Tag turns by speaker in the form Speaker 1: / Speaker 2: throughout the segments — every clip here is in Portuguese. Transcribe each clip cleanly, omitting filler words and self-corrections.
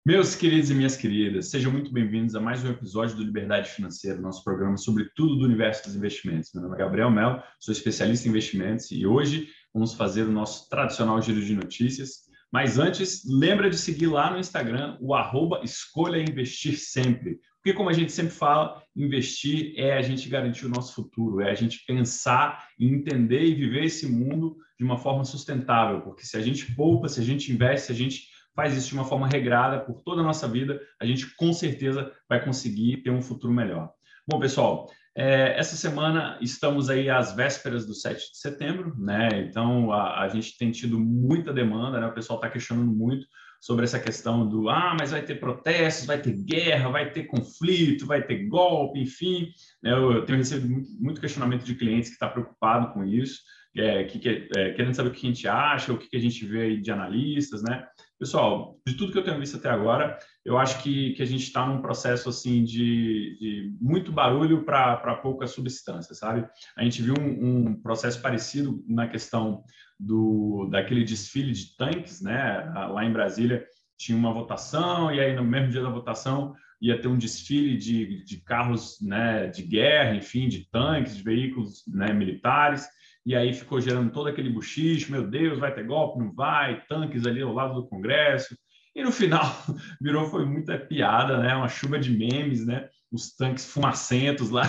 Speaker 1: Meus queridos e minhas queridas, sejam muito bem-vindos a mais um episódio do Liberdade Financeira, nosso programa sobre tudo do universo dos investimentos. Meu nome é Gabriel Mello, sou especialista em investimentos e hoje vamos fazer o nosso tradicional giro de notícias. Mas antes, lembra de seguir lá no Instagram o @escolha investir sempre. Porque como a gente sempre fala, investir é a gente garantir o nosso futuro, é a gente pensar e entender e viver esse mundo de uma forma sustentável. Porque se a gente poupa, se a gente investe, se a gente faz isso de uma forma regrada por toda a nossa vida, a gente com certeza vai conseguir ter um futuro melhor. Bom, pessoal, essa semana estamos aí às vésperas do 7 de setembro, né? Então, a gente tem tido muita demanda, né? O pessoal está questionando muito sobre essa questão do mas vai ter protestos, vai ter guerra, vai ter conflito, vai ter golpe, enfim. Né? Eu tenho recebido muito questionamento de clientes que estão preocupados com isso, querendo saber o que a gente acha, o que a gente vê aí de analistas, né? Pessoal, de tudo que eu tenho visto até agora, eu acho que a gente está num processo assim de muito barulho para pouca substância, sabe? A gente viu um processo parecido na questão daquele desfile de tanques, né? Lá em Brasília tinha uma votação e aí no mesmo dia da votação ia ter um desfile de carros, né, de guerra, enfim, de tanques, de veículos, né, militares. E aí ficou gerando todo aquele buchicho, meu Deus, vai ter golpe, não vai, tanques ali ao lado do Congresso. E no final foi muita piada, né? Uma chuva de memes, né? Os tanques fumacentos lá,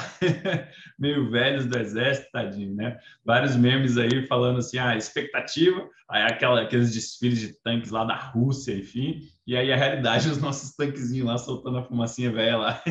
Speaker 1: meio velhos do exército, tadinho, né? Vários memes aí falando assim, expectativa, aí aqueles desfiles de tanques lá da Rússia, enfim, e aí a realidade, os nossos tanquezinhos lá soltando a fumacinha velha lá.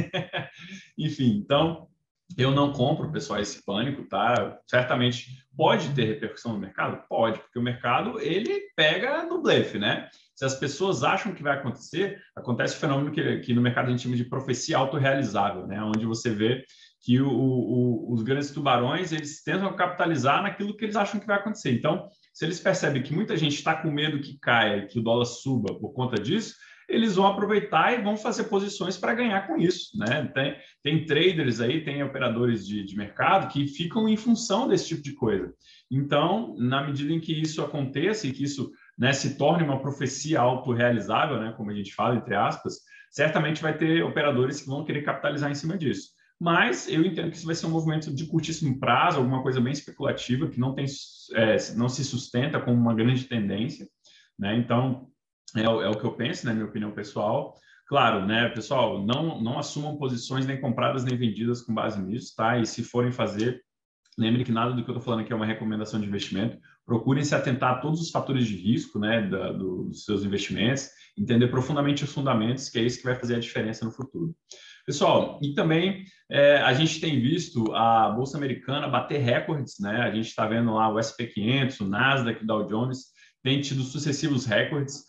Speaker 1: Enfim, então eu não compro, pessoal, esse pânico, tá? Certamente pode ter repercussão no mercado? Pode, porque o mercado, ele pega no blefe, né? Se as pessoas acham que vai acontecer, acontece o fenômeno que no mercado a gente chama de profecia autorrealizável, né? Onde você vê que os grandes tubarões, eles tentam capitalizar naquilo que eles acham que vai acontecer. Então, se eles percebem que muita gente está com medo que caia, que o dólar suba por conta disso, eles vão aproveitar e vão fazer posições para ganhar com isso, né? Tem traders aí, tem operadores de mercado que ficam em função desse tipo de coisa. Então, na medida em que isso aconteça e que isso, né, se torne uma profecia autorrealizável, né, como a gente fala, entre aspas, certamente vai ter operadores que vão querer capitalizar em cima disso. Mas eu entendo que isso vai ser um movimento de curtíssimo prazo, alguma coisa bem especulativa, que não se sustenta como uma grande tendência, né? Então, é o que eu penso, né? Minha opinião pessoal. Claro, né, pessoal, não assumam posições nem compradas nem vendidas com base nisso, tá? E se forem fazer, lembre que nada do que eu estou falando aqui é uma recomendação de investimento. Procurem se atentar a todos os fatores de risco, né, dos seus investimentos, entender profundamente os fundamentos, que é isso que vai fazer a diferença no futuro. Pessoal, e também a gente tem visto a Bolsa Americana bater recordes, né? A gente está vendo lá o SP 500, o Nasdaq, o Dow Jones, tem tido sucessivos recordes.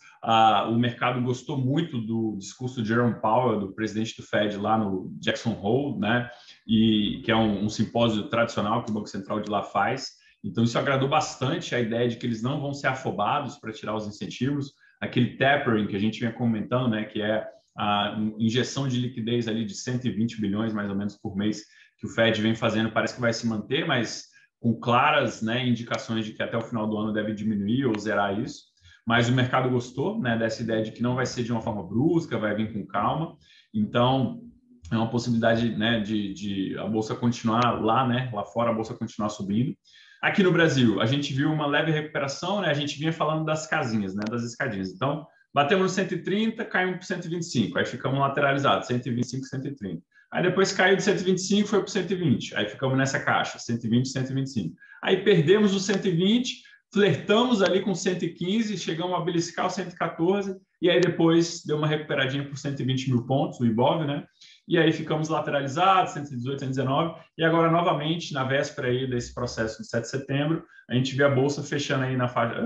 Speaker 1: O mercado gostou muito do discurso de Jerome Powell, do presidente do Fed, lá no Jackson Hole, né? E que é um simpósio tradicional que o Banco Central de lá faz. Então, isso agradou bastante a ideia de que eles não vão ser afobados para tirar os incentivos. Aquele tapering que a gente vinha comentando, né? Que é a injeção de liquidez ali de 120 bilhões, mais ou menos, por mês, que o Fed vem fazendo, parece que vai se manter, mas com claras, né, indicações de que até o final do ano deve diminuir ou zerar isso. Mas o mercado gostou, né, dessa ideia de que não vai ser de uma forma brusca, vai vir com calma. Então, é uma possibilidade, né, de a bolsa continuar lá, né, lá fora a bolsa continuar subindo. Aqui no Brasil, a gente viu uma leve recuperação, né, a gente vinha falando das casinhas, né, das escadinhas. Então, batemos no 130, caímos para 125, aí ficamos lateralizados, 125, 130. Aí depois caiu de 125, foi para 120, aí ficamos nessa caixa, 120, 125. Aí perdemos o 120, flertamos ali com 115, chegamos a beliscar o 114, e aí depois deu uma recuperadinha por 120 mil pontos, o Ibov, né? E aí ficamos lateralizados, 118, 119, e agora novamente, na véspera aí desse processo de 7 de setembro, a gente vê a Bolsa fechando aí na faixa,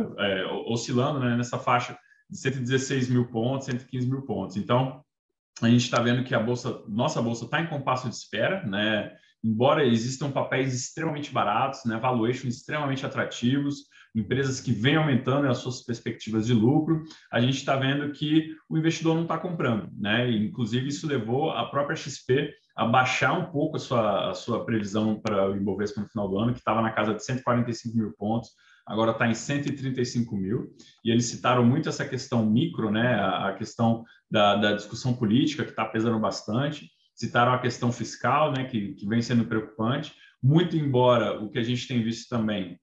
Speaker 1: oscilando, né, nessa faixa de 116 mil pontos, 115 mil pontos. Então, a gente está vendo que nossa bolsa está em compasso de espera, né? Embora existam papéis extremamente baratos, né? Valuations extremamente atrativos, empresas que vêm aumentando as suas perspectivas de lucro, a gente está vendo que o investidor não está comprando, né? E, inclusive, isso levou a própria XP abaixar um pouco a sua previsão para o Ibovespa no final do ano, que estava na casa de 145 mil pontos, agora está em 135 mil, e eles citaram muito essa questão micro, né, a questão da discussão política, que está pesando bastante, citaram a questão fiscal, né, que vem sendo preocupante, muito embora o que a gente tem visto também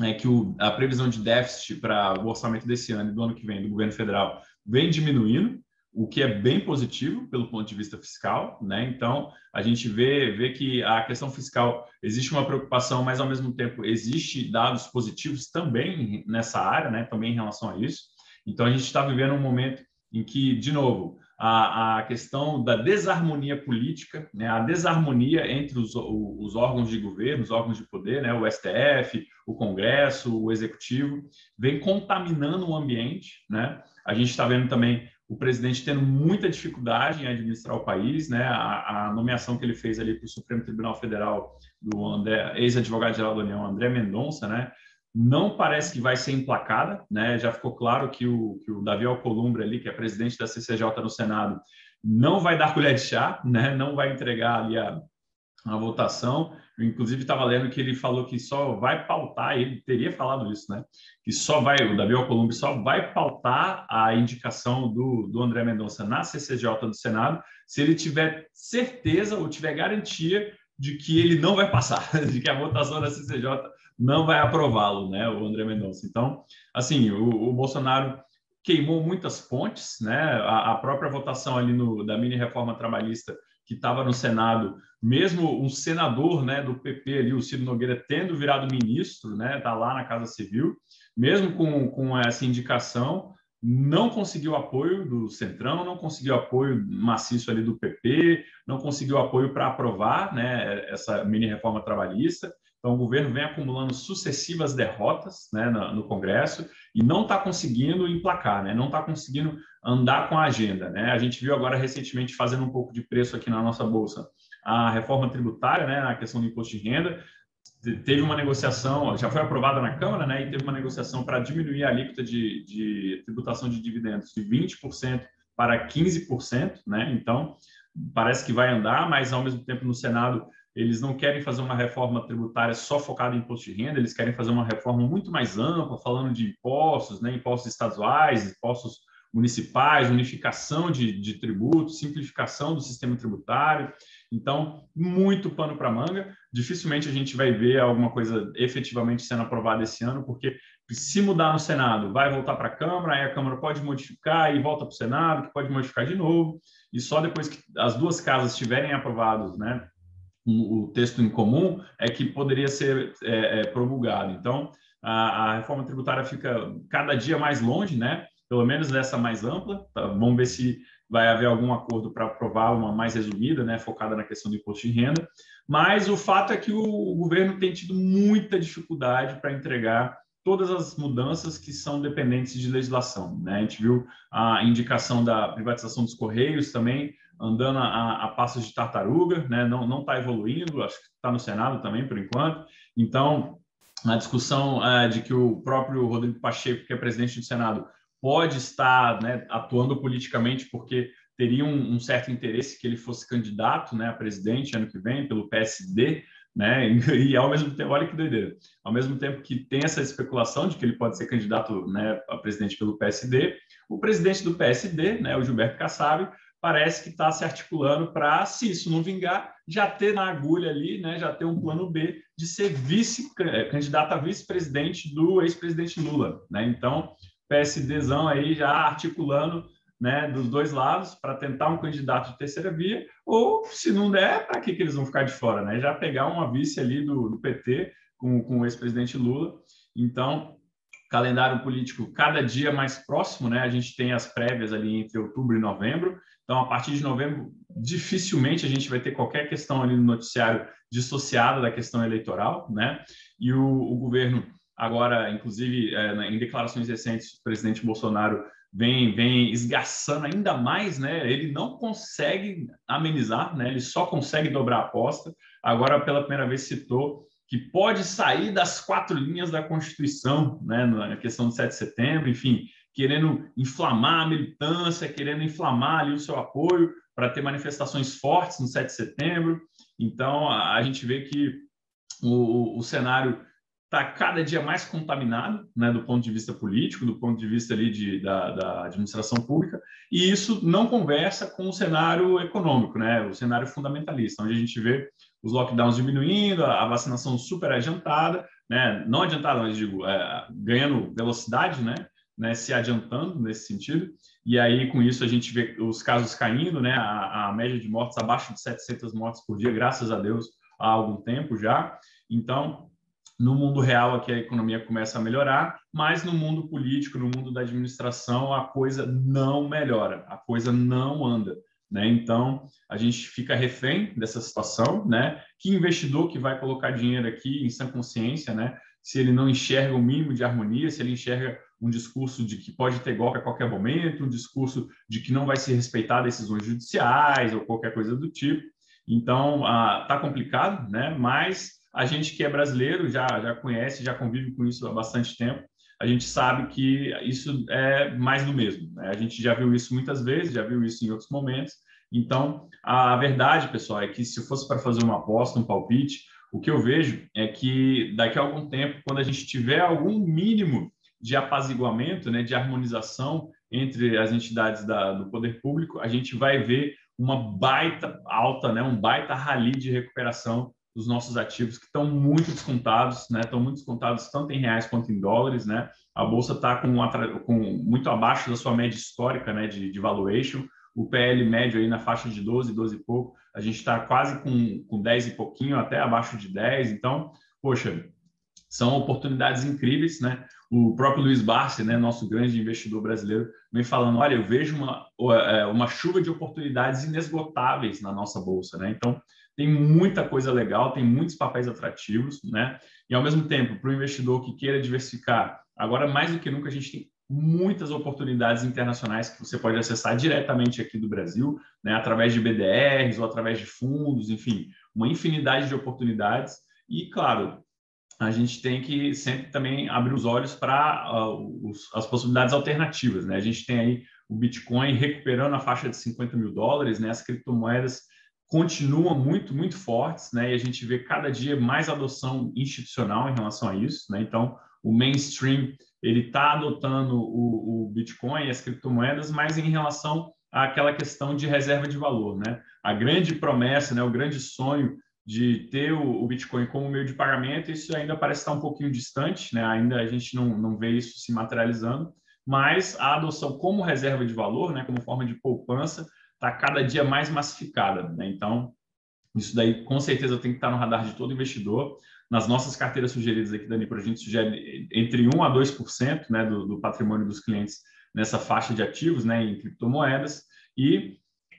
Speaker 1: é que a previsão de déficit para o orçamento desse ano e do ano que vem do governo federal vem diminuindo, o que é bem positivo pelo ponto de vista fiscal, né? Então, a gente vê que a questão fiscal existe uma preocupação, mas ao mesmo tempo existe dados positivos também nessa área, né? Também em relação a isso. Então, a gente está vivendo um momento em que, de novo, a questão da desarmonia política, né? A desarmonia entre os órgãos de governo, os órgãos de poder, né? O STF, o Congresso, o Executivo, vem contaminando o ambiente, né? A gente está vendo também o presidente tendo muita dificuldade em administrar o país, né? A nomeação que ele fez ali para o Supremo Tribunal Federal do ex-advogado-geral da União, André Mendonça, né? Não parece que vai ser emplacada, né? Já ficou claro que o Davi Alcolumbre ali, que é presidente da CCJ no Senado, não vai dar colher de chá, né? Não vai entregar ali a votação. Eu, inclusive, estava lendo que ele falou que só vai pautar, ele teria falado isso, né? Que só vai, o Davi Alcolumbre só vai pautar a indicação do André Mendonça na CCJ do Senado se ele tiver certeza ou tiver garantia de que ele não vai passar, de que a votação da CCJ não vai aprová-lo, né? O André Mendonça. Então, assim, o Bolsonaro queimou muitas pontes, né? A própria votação ali da mini reforma trabalhista que estava no Senado, mesmo um senador, né, do PP ali, o Ciro Nogueira, tendo virado ministro, né, tá lá na Casa Civil, mesmo com essa indicação, não conseguiu apoio do Centrão, não conseguiu apoio maciço ali do PP, não conseguiu apoio para aprovar, né, essa mini reforma trabalhista. Então, o governo vem acumulando sucessivas derrotas, né, no Congresso e não está conseguindo emplacar, né, não está conseguindo andar com a agenda, né? A gente viu agora recentemente, fazendo um pouco de preço aqui na nossa bolsa, a reforma tributária, né, na questão do imposto de renda. Teve uma negociação, já foi aprovada na Câmara, né, e teve uma negociação para diminuir a alíquota de tributação de dividendos de 20% para 15%, né? Então, parece que vai andar, mas ao mesmo tempo no Senado eles não querem fazer uma reforma tributária só focada em imposto de renda, eles querem fazer uma reforma muito mais ampla, falando de impostos, né, impostos estaduais, impostos municipais, unificação de tributos, simplificação do sistema tributário. Então, muito pano para manga. Dificilmente a gente vai ver alguma coisa efetivamente sendo aprovada esse ano, porque se mudar no Senado, vai voltar para a Câmara, aí a Câmara pode modificar e volta para o Senado, que pode modificar de novo, e só depois que as duas casas tiverem aprovados, né, o texto em comum, é que poderia ser promulgado. Então, a reforma tributária fica cada dia mais longe, né? Pelo menos dessa mais ampla. Tá? Vamos ver se vai haver algum acordo para aprovar uma mais resumida, né? Focada na questão do imposto de renda. Mas o fato é que o governo tem tido muita dificuldade para entregar todas as mudanças que são dependentes de legislação, né? A gente viu a indicação da privatização dos Correios também, andando a passos de tartaruga, né? Não está evoluindo, acho que está no Senado também, por enquanto. Então, a discussão de que o próprio Rodrigo Pacheco, que é presidente do Senado, pode estar, né, atuando politicamente porque teria um certo interesse que ele fosse candidato, né, a presidente ano que vem pelo PSD, né? E ao mesmo tempo, olha que doideira, ao mesmo tempo que tem essa especulação de que ele pode ser candidato, né, a presidente pelo PSD, o presidente do PSD, né, o Gilberto Kassab, parece que está se articulando para, se isso não vingar, já ter na agulha ali, né, já ter um plano B de ser candidato a vice-presidente do ex-presidente Lula, né? Então, PSDzão aí já articulando, né, dos dois lados para tentar um candidato de terceira via, ou se não der, para que eles vão ficar de fora, né? Já pegar uma vice ali do PT com o ex-presidente Lula. Então, calendário político cada dia mais próximo, né? A gente tem as prévias ali entre outubro e novembro. Então, a partir de novembro, dificilmente a gente vai ter qualquer questão ali no noticiário dissociada da questão eleitoral, né? E o governo agora, inclusive, em declarações recentes, o presidente Bolsonaro vem esgaçando ainda mais, né? Ele não consegue amenizar, né? Ele só consegue dobrar a aposta. Agora, pela primeira vez, citou que pode sair das quatro linhas da Constituição, né? Na questão do 7 de setembro, enfim, querendo inflamar a militância, querendo inflamar ali o seu apoio para ter manifestações fortes no 7 de setembro. Então, a gente vê que o cenário está cada dia mais contaminado, né, do ponto de vista político, do ponto de vista ali da administração pública, e isso não conversa com o cenário econômico, né, o cenário fundamentalista, onde a gente vê os lockdowns diminuindo, a vacinação super adiantada, né, não adiantada, mas digo, ganhando velocidade, né, se adiantando nesse sentido, e aí com isso a gente vê os casos caindo, né, a média de mortes abaixo de 700 mortes por dia, graças a Deus, há algum tempo já. Então, no mundo real aqui a economia começa a melhorar, mas no mundo político, no mundo da administração, a coisa não melhora, a coisa não anda, né? Então, a gente fica refém dessa situação, né? Que investidor que vai colocar dinheiro aqui em sã consciência, né? Se ele não enxerga o mínimo de harmonia, se ele enxerga um discurso de que pode ter golpe a qualquer momento, um discurso de que não vai se respeitar decisões judiciais ou qualquer coisa do tipo. Então, tá complicado, né? Mas a gente que é brasileiro já conhece, já convive com isso há bastante tempo. A gente sabe que isso é mais do mesmo, né? A gente já viu isso muitas vezes, já viu isso em outros momentos. Então, a verdade, pessoal, é que se fosse para fazer uma aposta, um palpite, o que eu vejo é que daqui a algum tempo, quando a gente tiver algum mínimo de apaziguamento, né, de harmonização entre as entidades do poder público, a gente vai ver uma baita alta, né, um baita rally de recuperação dos nossos ativos que estão muito descontados, né? Estão muito descontados tanto em reais quanto em dólares, né? A bolsa está com muito abaixo da sua média histórica, né? De valuation. O PL médio aí na faixa de 12, 12 e pouco. A gente está quase com 10 e pouquinho, até abaixo de 10. Então, poxa, são oportunidades incríveis, né? O próprio Luiz Barsi, né, nosso grande investidor brasileiro, vem falando, olha, eu vejo uma chuva de oportunidades inesgotáveis na nossa bolsa, né? Então, tem muita coisa legal, tem muitos papéis atrativos, né? E, ao mesmo tempo, para o investidor que queira diversificar, agora, mais do que nunca, a gente tem muitas oportunidades internacionais que você pode acessar diretamente aqui do Brasil, né? Através de BDRs ou através de fundos, enfim, uma infinidade de oportunidades. E, claro, a gente tem que sempre também abrir os olhos para as possibilidades alternativas, né? A gente tem aí o Bitcoin recuperando a faixa de $50 mil, né? As criptomoedas continuam muito, muito fortes, né? E a gente vê cada dia mais adoção institucional em relação a isso, né? Então, o mainstream, ele está adotando o Bitcoin e as criptomoedas, mas em relação àquela questão de reserva de valor, né? A grande promessa, né? O grande sonho de ter o Bitcoin como meio de pagamento, isso ainda parece estar um pouquinho distante, né? Ainda a gente não vê isso se materializando, mas a adoção como reserva de valor, né? Como forma de poupança, está cada dia mais massificada, né? Então, isso daí com certeza tem que estar no radar de todo investidor. Nas nossas carteiras sugeridas aqui da Nipro, a gente sugere entre 1 a 2%, né, do patrimônio dos clientes nessa faixa de ativos, né, em criptomoedas. E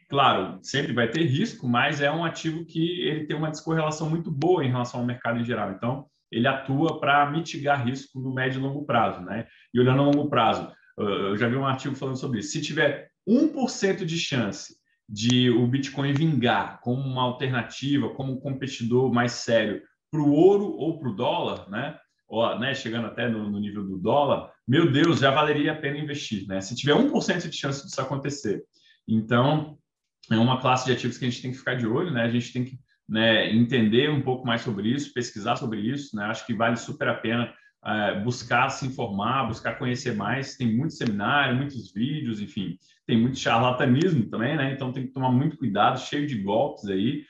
Speaker 1: claro, sempre vai ter risco, mas é um ativo que ele tem uma descorrelação muito boa em relação ao mercado em geral. Então, ele atua para mitigar risco no médio e longo prazo, né? E olhando a longo prazo, eu já vi um artigo falando sobre isso. Se tiver 1% de chance de o Bitcoin vingar como uma alternativa, como um competidor mais sério para o ouro ou para o dólar, né? Ou, né, chegando até no nível do dólar, meu Deus, já valeria a pena investir, né? Se tiver 1% de chance disso acontecer. Então, é uma classe de ativos que a gente tem que ficar de olho, né? A gente tem que, né, entender um pouco mais sobre isso, pesquisar sobre isso, né? Acho que vale super a pena buscar se informar, buscar conhecer mais. Tem muito seminário, muitos vídeos, enfim, tem muito charlatanismo também, né? Então tem que tomar muito cuidado, cheio de golpes aí.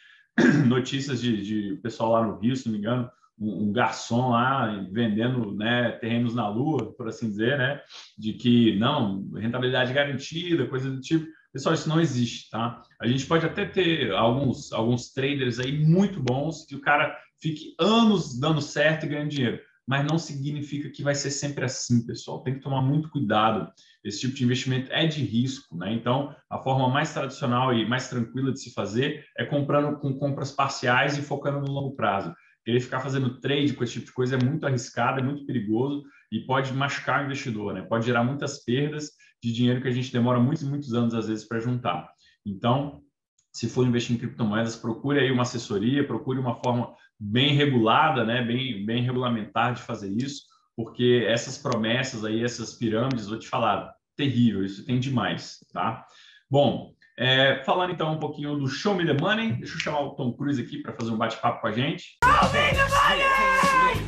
Speaker 1: Notícias de pessoal lá no Rio, se não me engano, um garçom lá vendendo, né, terrenos na Lua, por assim dizer, né? De que não, rentabilidade garantida, coisa do tipo. Pessoal, isso não existe, tá? A gente pode até ter alguns traders aí muito bons que o cara fique anos dando certo e ganhando dinheiro, mas não significa que vai ser sempre assim, pessoal. Tem que tomar muito cuidado. Esse tipo de investimento é de risco, né? Então, a forma mais tradicional e mais tranquila de se fazer é comprando com compras parciais e focando no longo prazo. Querer ficar fazendo trade com esse tipo de coisa é muito arriscado, é muito perigoso e pode machucar o investidor, né? Pode gerar muitas perdas de dinheiro que a gente demora muitos e muitos anos, às vezes, para juntar. Então, se for investir em criptomoedas, procure aí uma assessoria, procure uma forma bem regulada, né? bem regulamentar de fazer isso. porque essas promessas aí, essas pirâmides, vou te falar, terrível, isso tem demais, tá? Bom, falando então um pouquinho do Show Me the Money, deixa eu chamar o Tom Cruise aqui para fazer um bate-papo com a gente. Show me the money!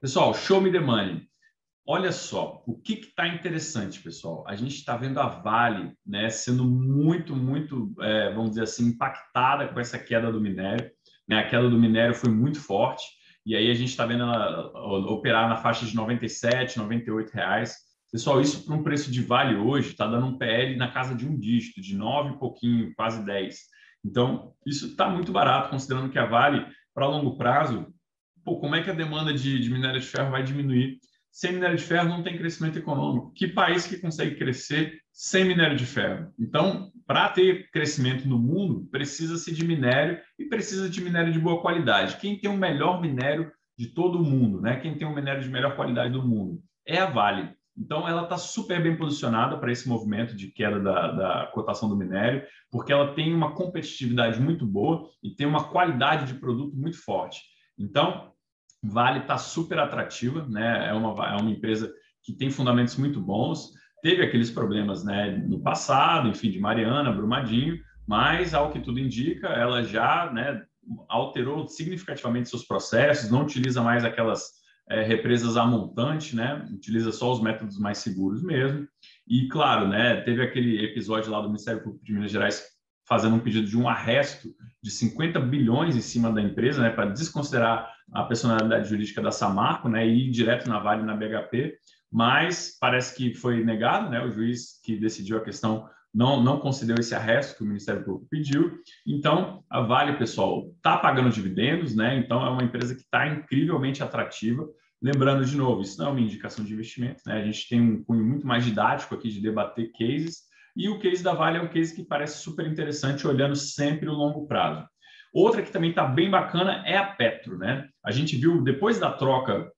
Speaker 1: Pessoal, Show Me the Money. Olha só, o que está interessante, pessoal? A gente está vendo a Vale, né, sendo muito, vamos dizer assim, impactada com essa queda do minério. Né? A queda do minério foi muito forte, e aí a gente está vendo ela operar na faixa de R$ 97, R$ 98 reais. Pessoal, isso para um preço de Vale hoje está dando um PL na casa de um dígito, de 9 e pouquinho, quase 10. Então, isso está muito barato, considerando que a Vale, para longo prazo, pô, como é que a demanda de minério de ferro vai diminuir? Sem minério de ferro não tem crescimento econômico. Que país que consegue crescer sem minério de ferro? Então, para ter crescimento no mundo, precisa-se de minério e precisa de minério de boa qualidade. Quem tem o melhor minério de todo o mundo, né? Quem tem o minério de melhor qualidade do mundo? É a Vale. Então, ela está super bem posicionada para esse movimento de queda da cotação do minério, porque ela tem uma competitividade muito boa e tem uma qualidade de produto muito forte. Então, Vale está super atrativa, né? É uma empresa que tem fundamentos muito bons. Teve aqueles problemas, né, no passado, enfim, de Mariana, Brumadinho, mas, ao que tudo indica, ela já, né, alterou significativamente seus processos, não utiliza mais aquelas represas a montante, né? Utiliza só os métodos mais seguros mesmo. E, claro, né, teve aquele episódio lá do Ministério Público de Minas Gerais fazendo um pedido de um arresto de 50 bilhões em cima da empresa, né, para desconsiderar a personalidade jurídica da Samarco, né, e ir direto na Vale e na BHP, mas parece que foi negado, né, o juiz que decidiu a questão não concedeu esse arresto que o Ministério Público pediu. Então, a Vale, pessoal, está pagando dividendos, né, então é uma empresa que está incrivelmente atrativa. Lembrando, de novo, isso não é uma indicação de investimento, né, a gente tem um cunho muito mais didático aqui de debater cases, e o case da Vale é um case que parece super interessante, olhando sempre o longo prazo. Outra que também está bem bacana é a Petro, né? A gente viu, depois da troca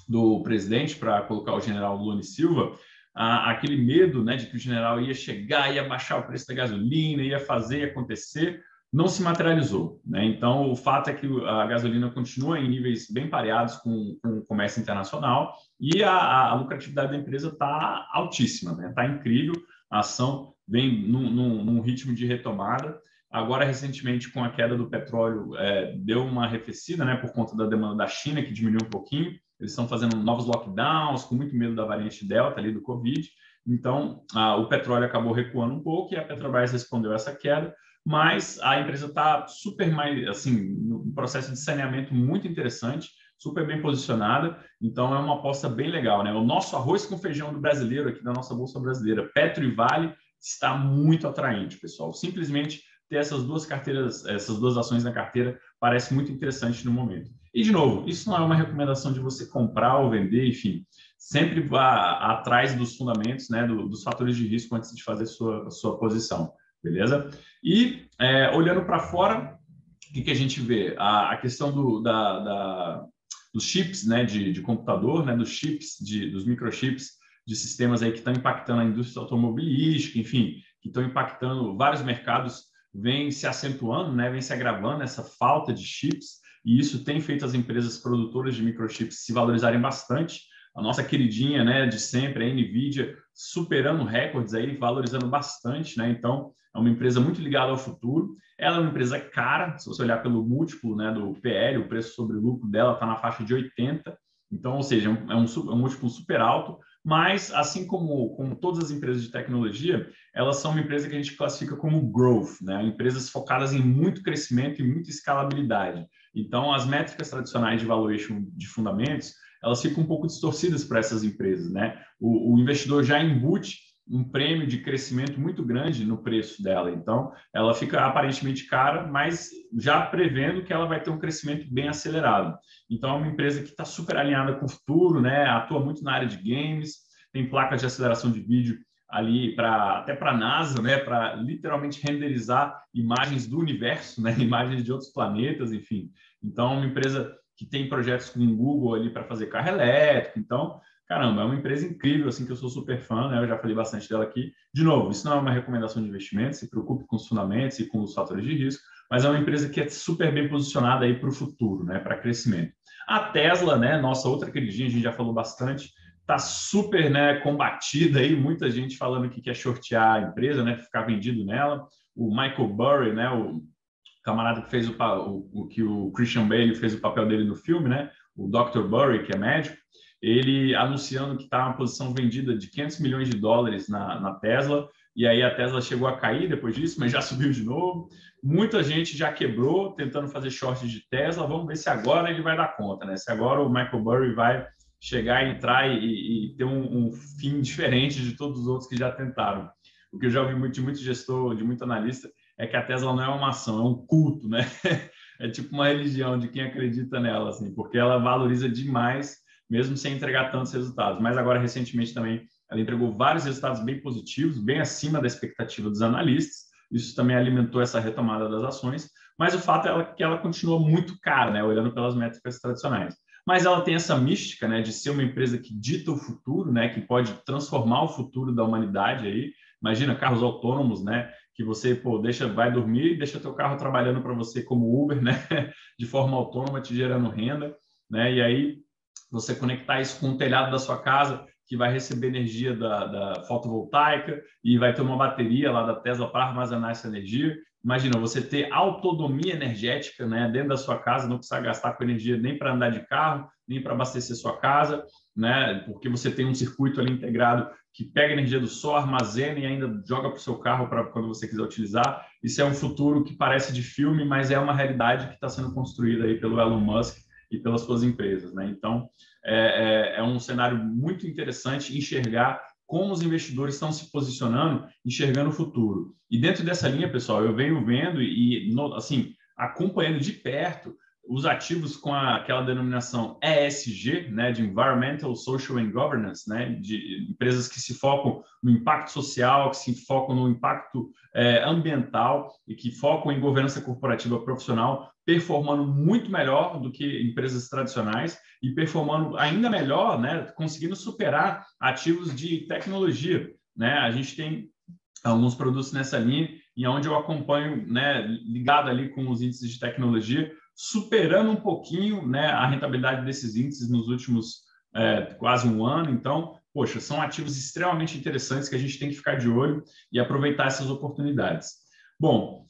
Speaker 1: do presidente para colocar o general Lula Silva, aquele medo, né, de que o general ia chegar, ia baixar o preço da gasolina, ia fazer acontecer, não se materializou, né? Então, o fato é que a gasolina continua em níveis bem pareados com o comércio internacional e a lucratividade da empresa está altíssima, né? Está incrível. A ação vem num ritmo de retomada. Agora, recentemente, com a queda do petróleo, deu uma arrefecida, né, por conta da demanda da China, que diminuiu um pouquinho. Eles estão fazendo novos lockdowns, com muito medo da variante Delta ali do Covid. Então, o petróleo acabou recuando um pouco e a Petrobras respondeu a essa queda, mas a empresa está super mais, assim, num processo de saneamento muito interessante, super bem posicionada, então é uma aposta bem legal, né? O nosso arroz com feijão do brasileiro aqui da nossa Bolsa Brasileira, Petro e Vale, está muito atraente, pessoal. Simplesmente ter essas duas carteiras, essas duas ações na carteira, parece muito interessante no momento. E, de novo, isso não é uma recomendação de você comprar ou vender, enfim, sempre vá atrás dos fundamentos, né, dos fatores de risco antes de fazer sua posição, beleza? E, olhando para fora, o que a gente vê? A questão dos chips, né, de computador, né, dos chips, dos microchips, de sistemas aí que estão impactando a indústria automobilística, enfim, que estão impactando vários mercados, vem se acentuando, né, vem se agravando essa falta de chips, e isso tem feito as empresas produtoras de microchips se valorizarem bastante. A nossa queridinha, né, de sempre, a NVIDIA, superando recordes aí, valorizando bastante, né? Então, é uma empresa muito ligada ao futuro. Ela é uma empresa cara, se você olhar pelo múltiplo, né, do PL, o preço sobre lucro dela está na faixa de 80. Então, ou seja, é um múltiplo super alto, mas, assim como todas as empresas de tecnologia, elas são uma empresa que a gente classifica como growth, né? Empresas focadas em muito crescimento e muita escalabilidade. Então, as métricas tradicionais de valuation de fundamentos, elas ficam um pouco distorcidas para essas empresas, né? O investidor já embute um prêmio de crescimento muito grande no preço dela. Então, ela fica aparentemente cara, mas já prevendo que ela vai ter um crescimento bem acelerado. Então, é uma empresa que está super alinhada com o futuro, né? Atua muito na área de games, tem placas de aceleração de vídeo ali até para a NASA, né? Para literalmente renderizar imagens do universo, né? Imagens de outros planetas, enfim. Então, é uma empresa que tem projetos com o Google ali para fazer carro elétrico. Então, caramba, é uma empresa incrível, assim, que eu sou super fã, né? Eu já falei bastante dela aqui. De novo, isso não é uma recomendação de investimento, se preocupe com os fundamentos e com os fatores de risco, mas é uma empresa que é super bem posicionada aí para o futuro, né, para crescimento. A Tesla, né, nossa outra queridinha, a gente já falou bastante, está super, né, combatida aí, muita gente falando que quer shortear a empresa, né, ficar vendido nela. O Michael Burry, né, o camarada que fez que o Christian Bale fez o papel dele no filme, né, o Dr. Burry, que é médico, ele anunciando que está uma posição vendida de 500 milhões de dólares na Tesla, e aí a Tesla chegou a cair depois disso, mas já subiu de novo. Muita gente já quebrou tentando fazer short de Tesla. Vamos ver se agora ele vai dar conta, né? Se agora o Michael Burry vai chegar, entrar e ter um fim diferente de todos os outros que já tentaram. O que eu já ouvi de muito gestor, de muito analista, é que a Tesla não é uma ação, é um culto, né? É tipo uma religião de quem acredita nela, assim, porque ela valoriza demais, mesmo sem entregar tantos resultados. Mas agora, recentemente, também, ela entregou vários resultados bem positivos, bem acima da expectativa dos analistas. Isso também alimentou essa retomada das ações. Mas o fato é que ela continua muito cara, né? Olhando pelas métricas tradicionais. Mas ela tem essa mística, né, de ser uma empresa que dita o futuro, né, que pode transformar o futuro da humanidade aí. Imagina carros autônomos, né, que você, pô, vai dormir e deixa teu carro trabalhando para você como Uber, né, de forma autônoma, te gerando renda, né, e aí você conectar isso com o telhado da sua casa, que vai receber energia da fotovoltaica e vai ter uma bateria lá da Tesla para armazenar essa energia. Imagina, você ter autonomia energética, né, dentro da sua casa, não precisar gastar com energia nem para andar de carro, nem para abastecer sua casa, né, porque você tem um circuito ali integrado que pega energia do sol, armazena e ainda joga para o seu carro para quando você quiser utilizar. Isso é um futuro que parece de filme, mas é uma realidade que está sendo construída aí pelo Elon Musk e pelas suas empresas, né? Então, é um cenário muito interessante enxergar como os investidores estão se posicionando, enxergando o futuro. E dentro dessa linha, pessoal, eu venho vendo assim, acompanhando de perto os ativos com aquela denominação ESG, né, de Environmental, Social and Governance, né, de empresas que se focam no impacto social, que se focam no impacto ambiental e que focam em governança corporativa profissional, performando muito melhor do que empresas tradicionais e performando ainda melhor, né, conseguindo superar ativos de tecnologia, né? A gente tem alguns produtos nessa linha e onde eu acompanho, né, ligado ali com os índices de tecnologia, superando um pouquinho, né, a rentabilidade desses índices nos últimos quase um ano. Então, poxa, são ativos extremamente interessantes que a gente tem que ficar de olho e aproveitar essas oportunidades. Bom,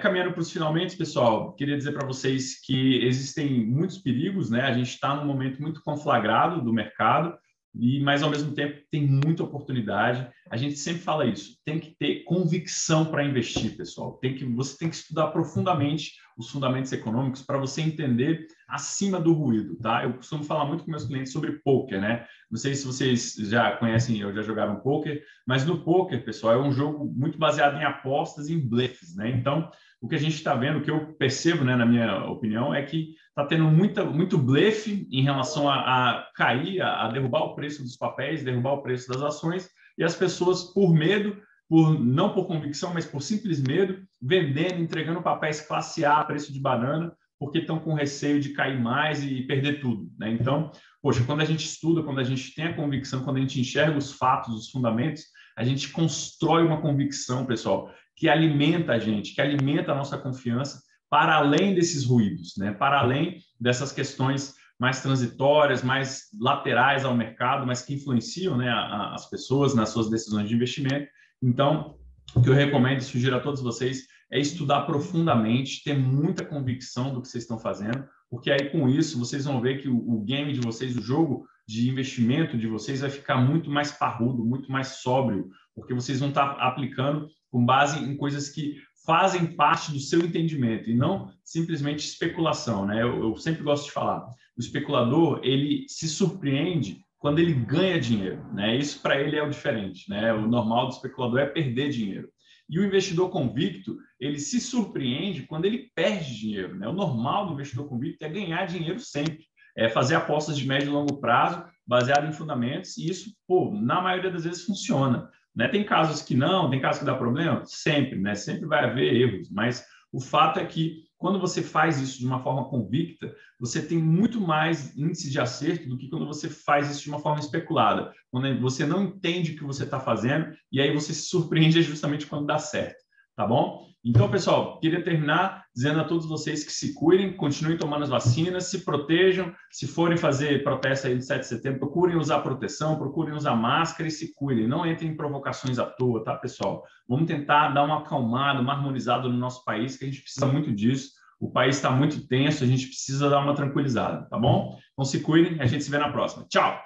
Speaker 1: caminhando para os finalmente, pessoal, queria dizer para vocês que existem muitos perigos, né? A gente está num momento muito conflagrado do mercado, mas ao mesmo tempo tem muita oportunidade. A gente sempre fala isso, tem que ter convicção para investir, pessoal. Você tem que estudar profundamente os fundamentos econômicos para você entender acima do ruído, tá? Eu costumo falar muito com meus clientes sobre poker, né? Não sei se vocês já conhecem ou já jogaram poker, mas no poker, pessoal, é um jogo muito baseado em apostas e em blefs, né? Então, o que a gente está vendo, o que eu percebo, né, na minha opinião, é que está tendo muito blefe em relação a cair, a derrubar o preço dos papéis, derrubar o preço das ações, e as pessoas, por medo, não por convicção, mas por simples medo, vendendo, entregando papéis classe A a preço de banana, porque estão com receio de cair mais e perder tudo, né? Então, poxa, quando a gente estuda, quando a gente tem a convicção, quando a gente enxerga os fatos, os fundamentos, a gente constrói uma convicção, pessoal, que alimenta a gente, que alimenta a nossa confiança para além desses ruídos, né? Para além dessas questões mais transitórias, mais laterais ao mercado, mas que influenciam, né, as pessoas nas suas decisões de investimento. Então, o que eu recomendo e sugiro a todos vocês é estudar profundamente, ter muita convicção do que vocês estão fazendo, porque aí com isso vocês vão ver que o game de vocês, o jogo de investimento de vocês vai ficar muito mais parrudo, muito mais sóbrio, porque vocês vão estar aplicando com base em coisas que fazem parte do seu entendimento e não simplesmente especulação, né? Eu sempre gosto de falar, o especulador, ele se surpreende quando ele ganha dinheiro, né? Isso para ele é o diferente, né? O normal do especulador é perder dinheiro. E o investidor convicto, ele se surpreende quando ele perde dinheiro, né? O normal do investidor convicto é ganhar dinheiro sempre, é fazer apostas de médio e longo prazo, baseado em fundamentos, e isso, pô, na maioria das vezes funciona, né? Tem casos que não, tem casos que dá problema? Sempre, né? Sempre vai haver erros, mas o fato é que quando você faz isso de uma forma convicta, você tem muito mais índice de acerto do que quando você faz isso de uma forma especulada, quando você não entende o que você está fazendo e aí você se surpreende justamente quando dá certo, tá bom? Então, pessoal, queria terminar dizendo a todos vocês que se cuidem, continuem tomando as vacinas, se protejam, se forem fazer protesto aí no 7 de setembro, procurem usar proteção, procurem usar máscara e se cuidem. Não entrem em provocações à toa, tá, pessoal? Vamos tentar dar uma acalmada, uma harmonizada no nosso país, que a gente precisa muito disso. O país está muito tenso, a gente precisa dar uma tranquilizada, tá bom? Então se cuidem, a gente se vê na próxima. Tchau!